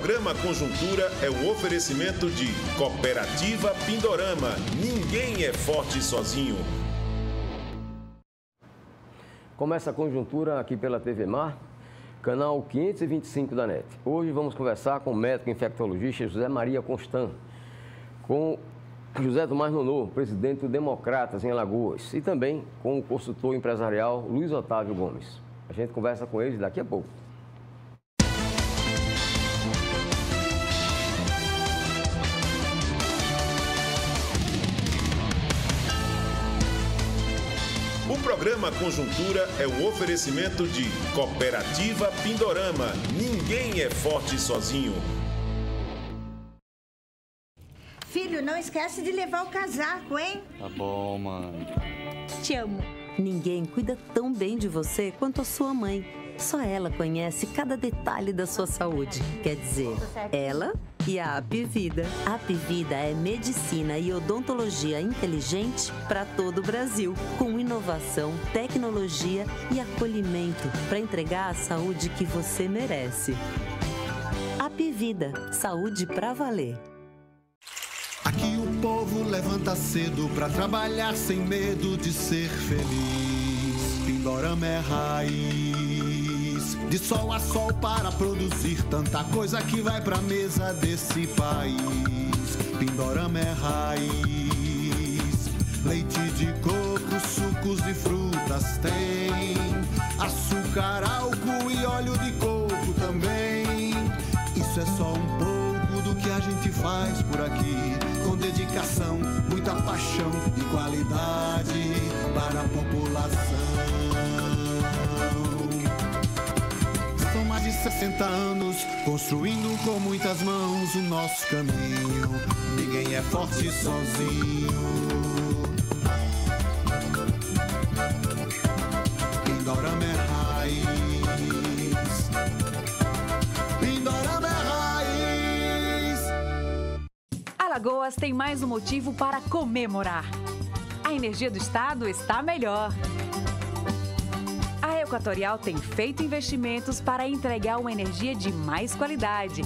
programa Conjuntura é um oferecimento de Cooperativa Pindorama. Ninguém é forte sozinho. Começa a Conjuntura aqui pela TV Mar, canal 525 da NET. Hoje vamos conversar com o médico infectologista José Maria Constant, com José Tomás Nonô, presidente do Democratas em Alagoas, e também com o consultor empresarial Luiz Otávio Gomes. A gente conversa com eles daqui a pouco. O programa Conjuntura é um oferecimento de Cooperativa Pindorama. Ninguém é forte sozinho. Filho, não esquece de levar o casaco, hein? Tá bom, mãe. Te amo. Ninguém cuida tão bem de você quanto a sua mãe. Só ela conhece cada detalhe da sua saúde. Quer dizer, ela e a Apivida. A Apivida é medicina e odontologia inteligente para todo o Brasil, com inovação, tecnologia e acolhimento para entregar a saúde que você merece. Apivida, saúde pra valer. Aqui o povo levanta cedo pra trabalhar sem medo de ser feliz. Pindorama é raiz, de sol a sol para produzir tanta coisa que vai pra mesa desse país. Pindorama é raiz, leite de coco, sucos e frutas tem, açúcar, álcool e óleo de coco também. Isso é só um pouco do que a gente faz por aqui, com dedicação, muita paixão e qualidade para a população. São mais de 60 anos construindo com muitas mãos o nosso caminho. Ninguém é forte sozinho. Pindorama é raiz. Pindorama é raiz. Alagoas tem mais um motivo para comemorar. A energia do estado está melhor. A Equatorial tem feito investimentos para entregar uma energia de mais qualidade,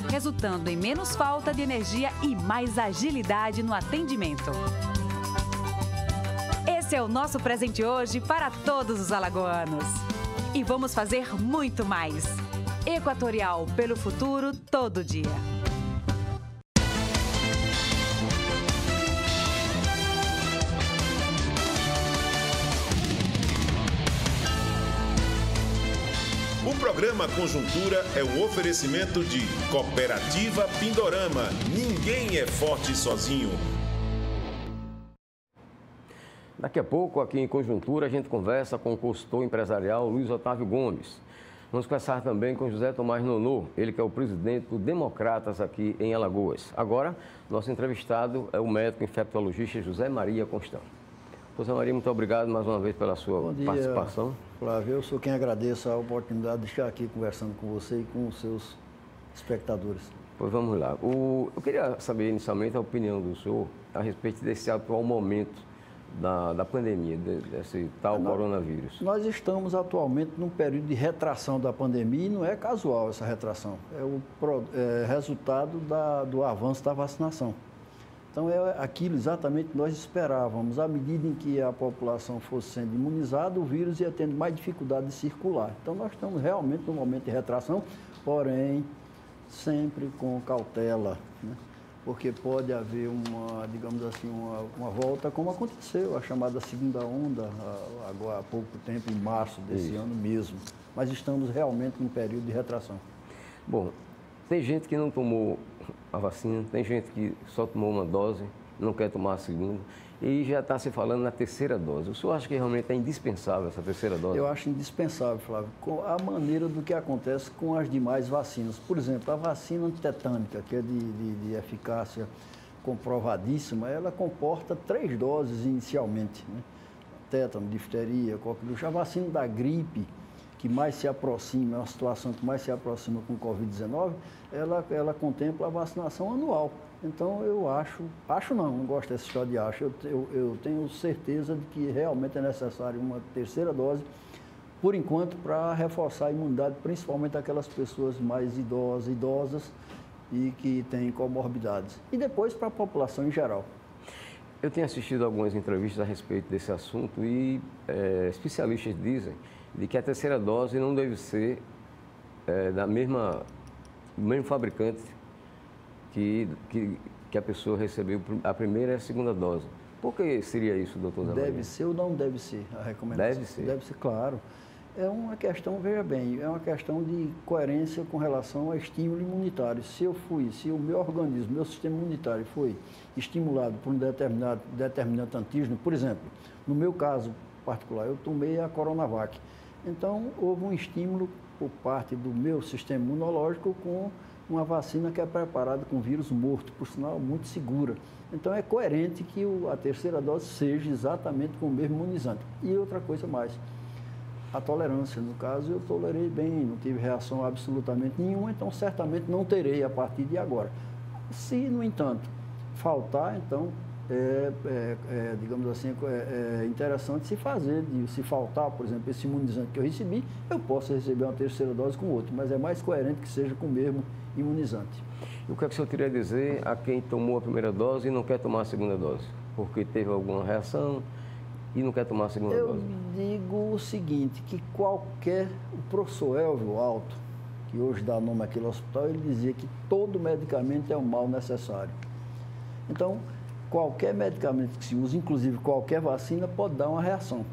resultando em menos falta de energia e mais agilidade no atendimento. Esse é o nosso presente hoje para todos os alagoanos. E vamos fazer muito mais. Equatorial, pelo futuro, todo dia. O programa Conjuntura é um oferecimento de Cooperativa Pindorama. Ninguém é forte sozinho. Daqui a pouco, aqui em Conjuntura, a gente conversa com o consultor empresarial Luiz Otávio Gomes. Vamos conversar também com José Tomás Nonô, ele que é o presidente do Democratas aqui em Alagoas. Agora, nosso entrevistado é o médico infectologista José Maria Constant. José Maria, muito obrigado mais uma vez pela sua participação. Flávio, eu sou quem agradeço a oportunidade de estar aqui conversando com você e com os seus espectadores. Pois vamos lá. Eu queria saber inicialmente a opinião do senhor a respeito desse atual momento da pandemia, desse tal coronavírus. Nós estamos atualmente num período de retração da pandemia e não é casual essa retração. É o resultado do avanço da vacinação. Então, é aquilo exatamente que nós esperávamos. À medida em que a população fosse sendo imunizada, o vírus ia tendo mais dificuldade de circular. Então, nós estamos realmente num momento de retração, porém, sempre com cautela, né? Porque pode haver digamos assim, uma volta, como aconteceu, a chamada segunda onda, agora há pouco tempo, em março desse ano mesmo. Mas estamos realmente num período de retração. Bom, tem gente que não tomou a vacina, tem gente que só tomou uma dose, não quer tomar a segunda, e já está se falando na terceira dose. O senhor acha que realmente é indispensável essa terceira dose? Eu acho indispensável, Flávio, com a maneira do que acontece com as demais vacinas. Por exemplo, a vacina antitetânica, que é de eficácia comprovadíssima, ela comporta 3 doses inicialmente, né? Tétano, difteria, coqueluche. A vacina da gripe, que mais se aproxima, é uma situação que mais se aproxima com o Covid-19, ela contempla a vacinação anual. Então, eu não gosto dessa história de acho, eu tenho certeza de que realmente é necessário uma terceira dose por enquanto, para reforçar a imunidade, principalmente aquelas pessoas mais idosas e que têm comorbidades. E depois para a população em geral. Eu tenho assistido algumas entrevistas a respeito desse assunto e especialistas dizem de que a terceira dose não deve ser do mesmo fabricante que a pessoa recebeu a primeira e a segunda dose. Por que seria isso, doutor Zé Maria? Deve ser ou não deve ser a recomendação? Deve ser. Deve ser, claro. É uma questão, veja bem, é uma questão de coerência com relação ao estímulo imunitário. Se o meu organismo, meu sistema imunitário foi estimulado por um determinante antígeno, por exemplo, no meu caso particular, eu tomei a Coronavac. Então, houve um estímulo por parte do meu sistema imunológico com uma vacina que é preparada com vírus morto, por sinal, muito segura. Então, é coerente que a terceira dose seja exatamente com o mesmo imunizante. E outra coisa mais, a tolerância. No caso, eu tolerei bem, não tive reação absolutamente nenhuma, então certamente não terei a partir de agora. Se, no entanto, faltar, então, digamos assim, é interessante se fazer. Se faltar, por exemplo, esse imunizante que eu recebi, eu posso receber uma terceira dose com outro, mas é mais coerente que seja com o mesmo imunizante. E o que é que o senhor teria a dizer a quem tomou a primeira dose e não quer tomar a segunda dose? Porque teve alguma reação e não quer tomar a segunda dose? Eu digo o seguinte, que o professor Elvio Alto, que hoje dá nome àquele hospital, ele dizia que todo medicamento é um mal necessário. Então, qualquer medicamento que se use, inclusive qualquer vacina, pode dar uma reação.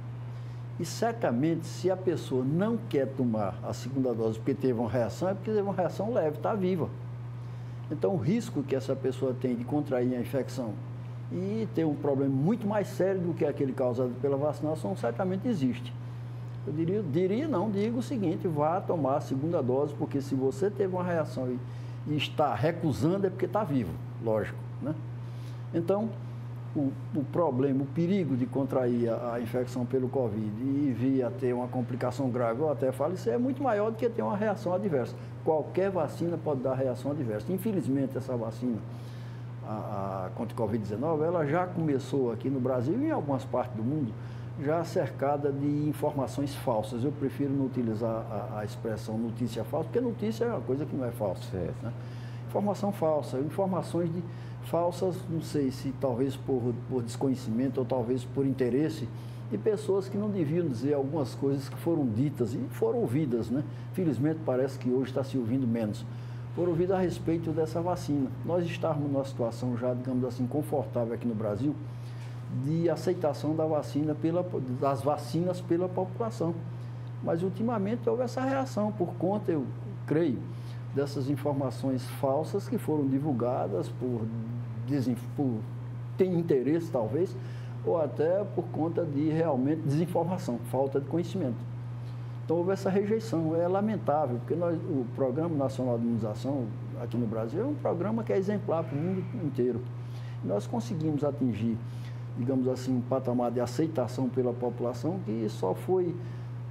E certamente, se a pessoa não quer tomar a segunda dose porque teve uma reação, é porque teve uma reação leve, está viva. Então, o risco que essa pessoa tem de contrair a infecção e ter um problema muito mais sério do que aquele causado pela vacinação, certamente existe. Eu digo o seguinte, vá tomar a segunda dose, porque se você teve uma reação e está recusando, é porque está vivo, lógico, né? Então, o problema, o perigo de contrair a infecção pelo Covid e vir a ter uma complicação grave ou até falecer é muito maior do que ter uma reação adversa. Qualquer vacina pode dar reação adversa. Infelizmente, essa vacina contra o Covid-19, ela já começou aqui no Brasil e em algumas partes do mundo, já cercada de informações falsas. Eu prefiro não utilizar a expressão notícia falsa, porque notícia é uma coisa que não é falsa. Né? Informação falsa, informações falsas, não sei se talvez por desconhecimento ou talvez por interesse de pessoas que não deviam dizer algumas coisas que foram ditas e foram ouvidas, né? Felizmente parece que hoje está se ouvindo menos. Foram ouvidas a respeito dessa vacina. Nós estávamos numa situação já, digamos assim, confortável aqui no Brasil de aceitação das vacinas pela população. Mas ultimamente houve essa reação por conta, eu creio, dessas informações falsas que foram divulgadas por ter interesse, talvez, ou até por conta de realmente desinformação, falta de conhecimento. Então, houve essa rejeição. É lamentável, porque o Programa Nacional de Imunização aqui no Brasil é um programa que é exemplar para o mundo inteiro. E nós conseguimos atingir, digamos assim, um patamar de aceitação pela população que só foi,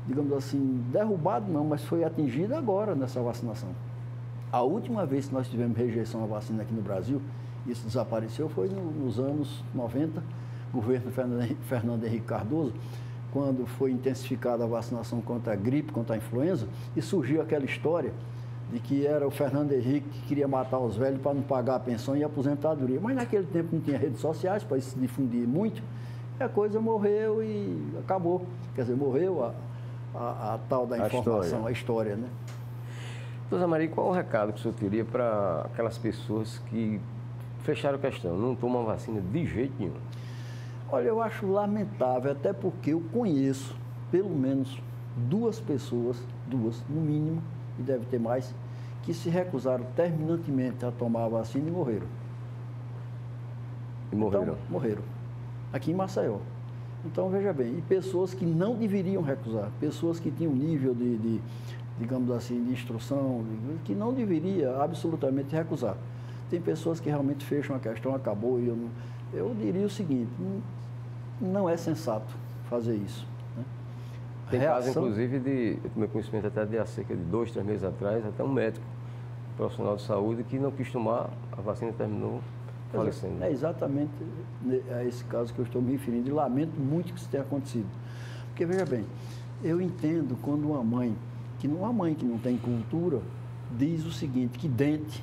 digamos assim, derrubado não, mas foi atingido agora nessa vacinação. A última vez que nós tivemos rejeição à vacina aqui no Brasil, isso desapareceu, foi nos anos 90, governo Fernando Henrique Cardoso, quando foi intensificada a vacinação contra a gripe, contra a influenza, e surgiu aquela história de que era o Fernando Henrique que queria matar os velhos para não pagar a pensão e a aposentadoria. Mas naquele tempo não tinha redes sociais para isso se difundir muito, e a coisa morreu e acabou. Quer dizer, morreu a tal da informação, a história, né? Doutor Zé Maria, qual o recado que o senhor teria para aquelas pessoas que fecharam a questão, não tomam vacina de jeito nenhum? Olha, eu acho lamentável, até porque eu conheço pelo menos duas pessoas, no mínimo, e deve ter mais, que se recusaram terminantemente a tomar a vacina e morreram. E morreram? Então, morreram. Aqui em Maceió. Então, veja bem, e pessoas que não deveriam recusar, pessoas que tinham nível digamos assim, de instrução, que não deveria absolutamente recusar. Tem pessoas que realmente fecham a questão, acabou, e eu diria o seguinte, não é sensato fazer isso. Né? Tem caso, inclusive, eu tomei conhecimento até de há cerca de 2, 3 meses atrás, até um médico profissional de saúde que não quis tomar, a vacina terminou falecendo. É exatamente a esse caso que eu estou me referindo, e lamento muito que isso tenha acontecido. Porque, veja bem, eu entendo quando uma mãe que não tem cultura diz o seguinte, que dente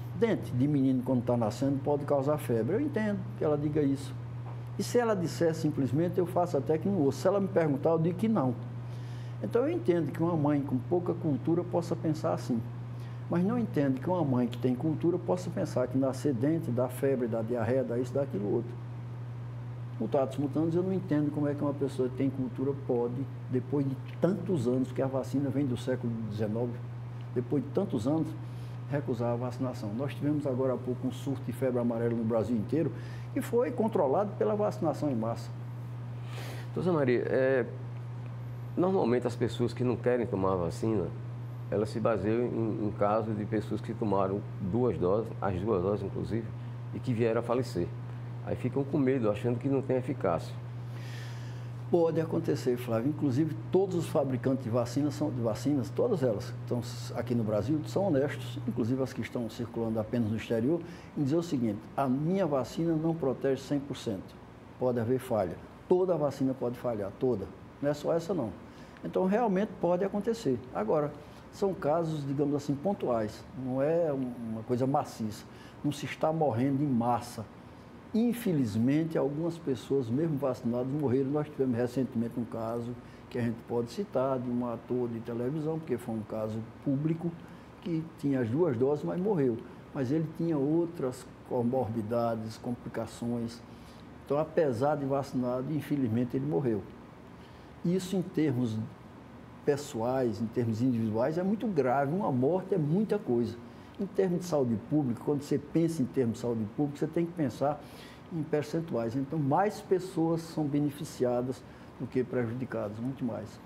de menino quando está nascendo pode causar febre. Eu entendo que ela diga isso. E se ela disser simplesmente, eu faço até que não ouço. Se ela me perguntar, eu digo que não. Então eu entendo que uma mãe com pouca cultura possa pensar assim. Mas não entendo que uma mãe que tem cultura possa pensar que nascer dente, dá febre, dá diarreia, dá isso, dá aquilo outro. Mutatis mutandis, eu não entendo como é que uma pessoa que tem cultura pode, depois de tantos anos, porque a vacina vem do século XIX, depois de tantos anos, recusar a vacinação. Nós tivemos agora há pouco um surto de febre amarela no Brasil inteiro e foi controlado pela vacinação em massa. Doutora Maria, normalmente as pessoas que não querem tomar a vacina, elas se baseiam em casos de pessoas que tomaram 2 doses, as 2 doses inclusive, e que vieram a falecer. Aí ficam com medo, achando que não tem eficácia. Pode acontecer, Flávio. Inclusive, todos os fabricantes de vacinas, todas elas que estão aqui no Brasil, são honestos, inclusive as que estão circulando apenas no exterior, em dizer o seguinte, a minha vacina não protege 100%. Pode haver falha. Toda a vacina pode falhar, toda. Não é só essa, não. Então, realmente pode acontecer. Agora, são casos, digamos assim, pontuais. Não é uma coisa maciça. Não se está morrendo em massa. Infelizmente, algumas pessoas, mesmo vacinadas, morreram. Nós tivemos recentemente um caso que a gente pode citar, de um ator de televisão, porque foi um caso público, que tinha as 2 doses, mas morreu. Mas ele tinha outras comorbidades, complicações. Então, apesar de vacinado, infelizmente, ele morreu. Isso, em termos pessoais, em termos individuais, é muito grave. Uma morte é muita coisa. Em termos de saúde pública, quando você pensa em termos de saúde pública, você tem que pensar em percentuais. Então, mais pessoas são beneficiadas do que prejudicadas, muito mais.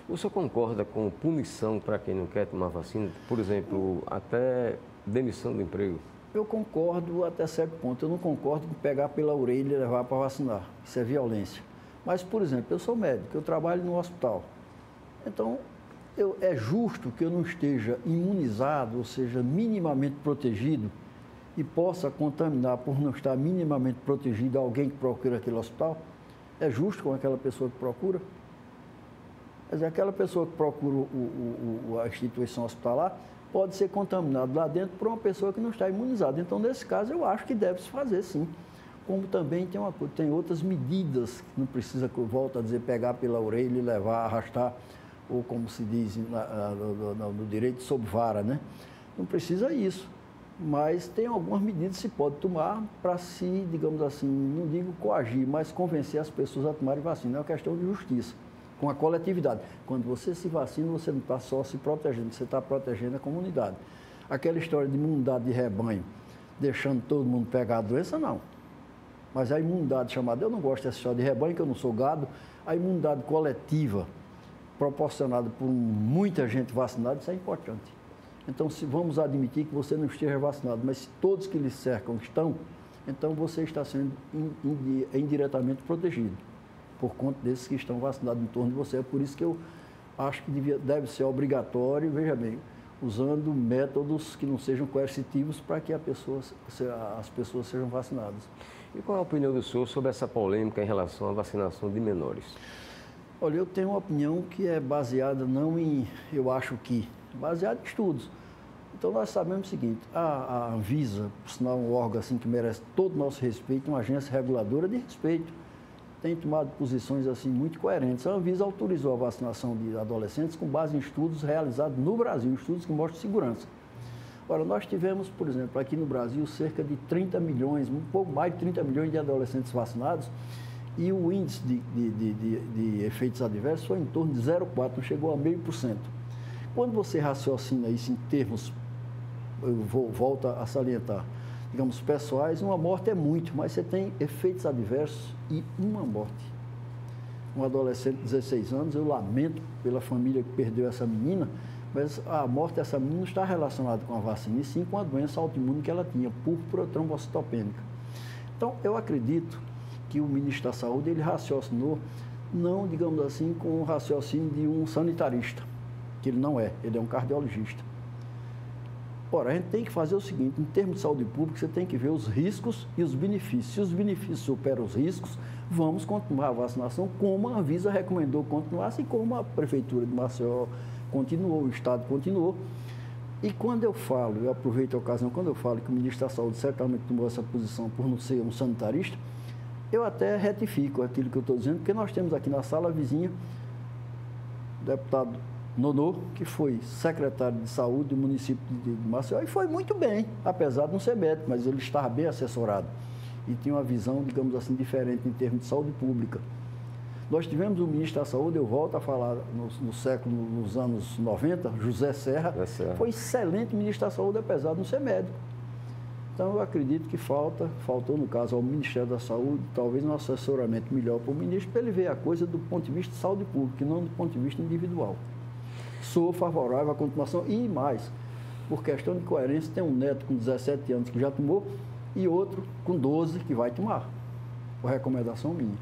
O senhor concorda com punição para quem não quer tomar vacina? Por exemplo, até demissão do emprego? Eu concordo até certo ponto. Eu não concordo com pegar pela orelha e levar para vacinar. Isso é violência. Mas, por exemplo, eu sou médico, eu trabalho no hospital. Então, é justo que eu não esteja imunizado, ou seja, minimamente protegido, e possa contaminar por não estar minimamente protegido alguém que procura aquele hospital? É justo com aquela pessoa que procura? Quer dizer, aquela pessoa que procura a instituição hospitalar pode ser contaminada lá dentro por uma pessoa que não está imunizada. Então, nesse caso, eu acho que deve se fazer, sim. Como também tem outras medidas, que não precisa, que eu volto a dizer, pegar pela orelha e levar, arrastar, ou como se diz no direito, sob vara, né? Não precisa isso, mas tem algumas medidas que se pode tomar para se, digamos assim, não digo coagir, mas convencer as pessoas a tomarem vacina. É uma questão de justiça, com a coletividade. Quando você se vacina, você não está só se protegendo, você está protegendo a comunidade. Aquela história de imunidade de rebanho, deixando todo mundo pegar a doença, não. Mas a imunidade chamada, eu não gosto dessa história de rebanho, que eu não sou gado, a imunidade coletiva, proporcionado por muita gente vacinada, isso é importante. Então, se vamos admitir que você não esteja vacinado, mas se todos que lhe cercam estão, então você está sendo indiretamente protegido, por conta desses que estão vacinados em torno de você. É por isso que eu acho que deve ser obrigatório, veja bem, usando métodos que não sejam coercitivos para que as pessoas sejam vacinadas. E qual é a opinião do senhor sobre essa polêmica em relação à vacinação de menores? Olha, eu tenho uma opinião que é baseada não em, eu acho que, baseada em estudos. Então, nós sabemos o seguinte, a Anvisa, por sinal, um órgão assim que merece todo o nosso respeito, uma agência reguladora de respeito, tem tomado posições assim muito coerentes. A Anvisa autorizou a vacinação de adolescentes com base em estudos realizados no Brasil, estudos que mostram segurança. Ora, nós tivemos, por exemplo, aqui no Brasil, cerca de 30 milhões, um pouco mais de 30 milhões de adolescentes vacinados, e o índice de efeitos adversos foi em torno de 0,4%, não chegou a 0,5%. Quando você raciocina isso em termos, volto a salientar, digamos, pessoais, uma morte é muito, mas você tem efeitos adversos e uma morte. Um adolescente de 16 anos, eu lamento pela família que perdeu essa menina, mas a morte dessa menina não está relacionada com a vacina, e sim com a doença autoimune que ela tinha, púrpura trombocitopênica. Então, eu acredito que o ministro da Saúde, ele raciocinou, não, digamos assim, com o raciocínio de um sanitarista, que ele não é, ele é um cardiologista. Ora, a gente tem que fazer o seguinte, em termos de saúde pública, você tem que ver os riscos e os benefícios. Se os benefícios superam os riscos, vamos continuar a vacinação como a Anvisa recomendou continuar, assim como a Prefeitura de Maceió continuou, o Estado continuou. E quando eu falo, eu aproveito a ocasião, quando eu falo que o ministro da Saúde certamente tomou essa posição por não ser um sanitarista, eu até retifico aquilo que eu estou dizendo, porque nós temos aqui na sala vizinha o deputado Nonô, que foi secretário de saúde do município de Maceió e foi muito bem, apesar de não ser médico, mas ele estava bem assessorado e tinha uma visão, digamos assim, diferente em termos de saúde pública. Nós tivemos o ministro da Saúde, eu volto a falar, nos anos 90, José Serra, foi excelente ministro da Saúde, apesar de não ser médico. Então, eu acredito que faltou, no caso, ao Ministério da Saúde, talvez um assessoramento melhor para o ministro, para ele ver a coisa do ponto de vista de saúde pública e não do ponto de vista individual. Sou favorável à continuação e mais, por questão de coerência, tem um neto com 17 anos que já tomou e outro com 12 que vai tomar, por recomendação minha.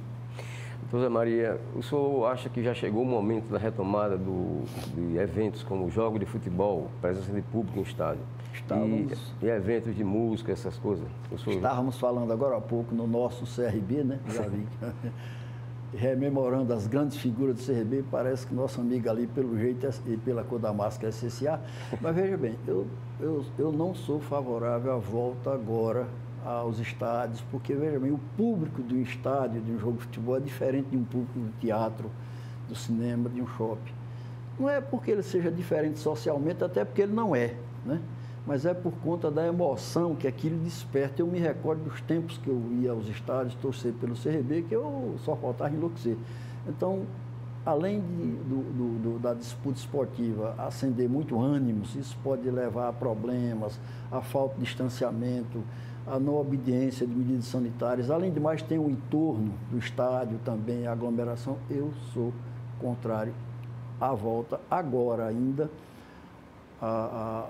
José Maria, o senhor acha que já chegou o momento da retomada de eventos como jogos de futebol, presença de público em estádio? E eventos de música, essas coisas? Estávamos falando agora há pouco no nosso CRB, né? Já vi. Rememorando as grandes figuras do CRB, parece que nosso amigo ali, pelo jeito e pela cor da máscara, é CCA. Mas veja bem, eu não sou favorável à volta agora aos estádios, porque, veja bem, o público do estádio, de um jogo de futebol, é diferente de um público do teatro, do cinema, de um shopping. Não é porque ele seja diferente socialmente, até porque ele não é, né? Mas é por conta da emoção que aquilo desperta. Eu me recordo dos tempos que eu ia aos estádios torcer pelo CRB, que eu só faltava enlouquecer. Então, além da disputa esportiva acender muito ânimos, isso pode levar a problemas, a falta de distanciamento, a não obediência de medidas sanitárias. Além de mais, tem o entorno do estádio também, a aglomeração. Eu sou contrário à volta, agora ainda,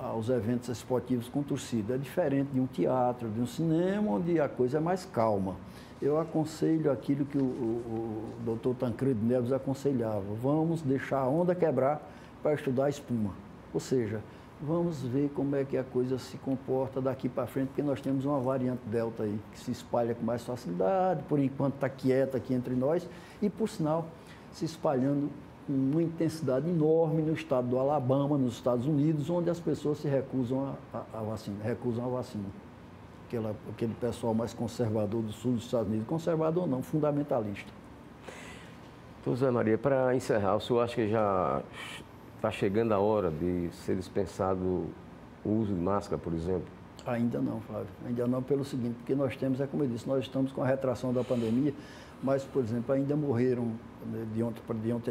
aos eventos esportivos com torcida. É diferente de um teatro, de um cinema, onde a coisa é mais calma. Eu aconselho aquilo que o doutor Tancredo Neves aconselhava. Vamos deixar a onda quebrar para estudar a espuma. Ou seja, vamos ver como é que a coisa se comporta daqui para frente, porque nós temos uma variante Delta aí, que se espalha com mais facilidade, por enquanto está quieta aqui entre nós, e, por sinal, se espalhando com uma intensidade enorme no estado do Alabama, nos Estados Unidos, onde as pessoas se recusam a vacina. Aquele pessoal mais conservador do sul dos Estados Unidos, conservador não, fundamentalista. Então, Zé Maria, para encerrar, o senhor acha que já está chegando a hora de ser dispensado o uso de máscara, por exemplo? Ainda não, Flávio. Ainda não, pelo seguinte, porque nós temos, como eu disse, nós estamos com a retração da pandemia, mas, por exemplo, ainda morreram,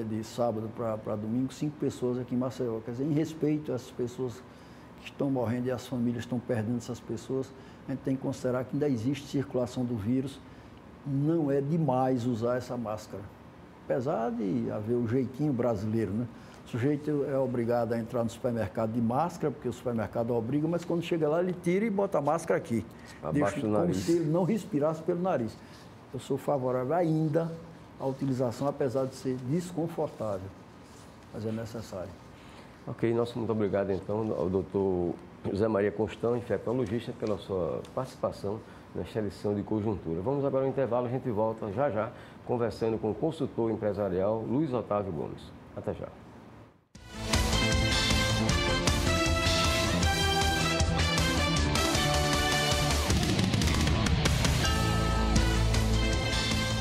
de sábado para domingo, 5 pessoas aqui em Maceió. Quer dizer, em respeito às pessoas que estão morrendo e as famílias estão perdendo essas pessoas, a gente tem que considerar que ainda existe circulação do vírus, não é demais usar essa máscara. Apesar de haver o jeitinho brasileiro, né? O sujeito é obrigado a entrar no supermercado de máscara, porque o supermercado obriga, mas quando chega lá, ele tira e bota a máscara aqui. Abaixo do nariz. Como se ele não respirasse pelo nariz. Eu sou favorável ainda à utilização, apesar de ser desconfortável, mas é necessário. Ok, nosso muito obrigado, então, ao doutor José Maria Constão, infectologista, pela sua participação nesta edição de Conjuntura. Vamos agora ao intervalo, a gente volta já, conversando com o consultor empresarial Luiz Otávio Gomes. Até já.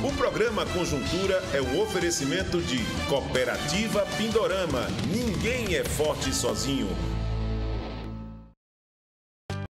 O programa Conjuntura é um oferecimento de Cooperativa Pindorama. Ninguém é forte sozinho.